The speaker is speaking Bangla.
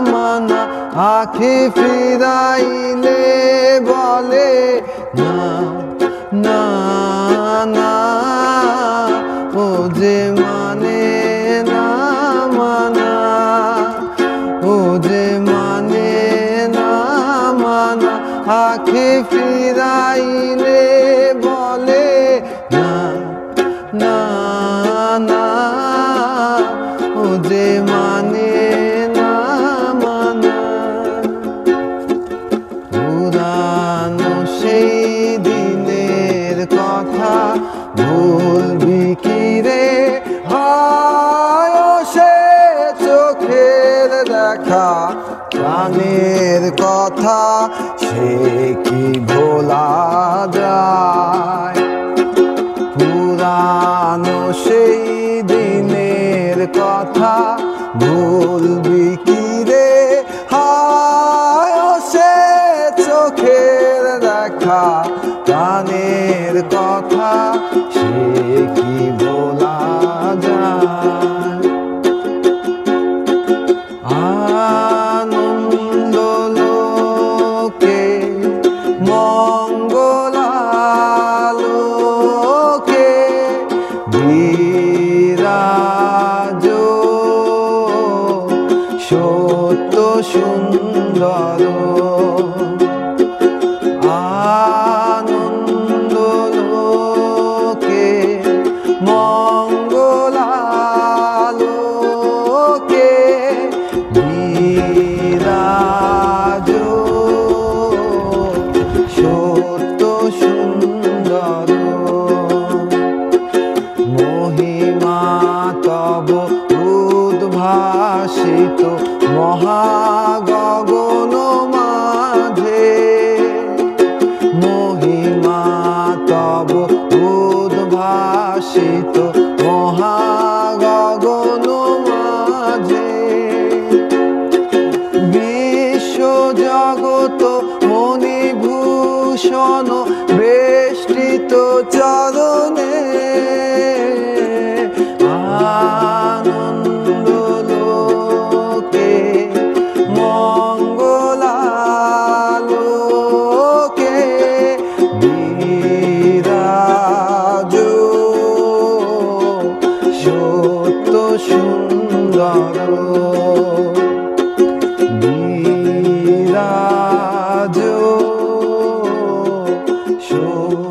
মানা আখি ফিরাইলে বলে না না না ও যে মানে না মানা ও যে মানে না মানা আখি ফিরাইলে বলে না না না ও যে মানে না মানা পুরানো সেই দিনের কথা ভুলবি কি রে হয় সে চোখের দেখা প্রাণের কথা সে কি ভোলা যায় পুরানো সেই দিনের কথা ভুলবি কি রে হায় সে চোখের দেখা প্রাণের কথা সে কি ভোলা যায় আনন্দ লোকে মঙ্গলালোকে বিরাজ সত্য সুন্দর আনন্দ লোকে মঙ্গলালোকে বিরাজ সত্য সুন্দর মহিমা তব উদ্ভাসিত মহাগগন মাঝে মহিমা তব উদ্ভাসিত মহাগগন মাঝে বিশ্ব জগত মণিভূষণ বেষ্টিত চরণে আনন্দ লোকে মঙ্গলালোকে বিরাজ সত্য সুন্দর বিরাজ সত্য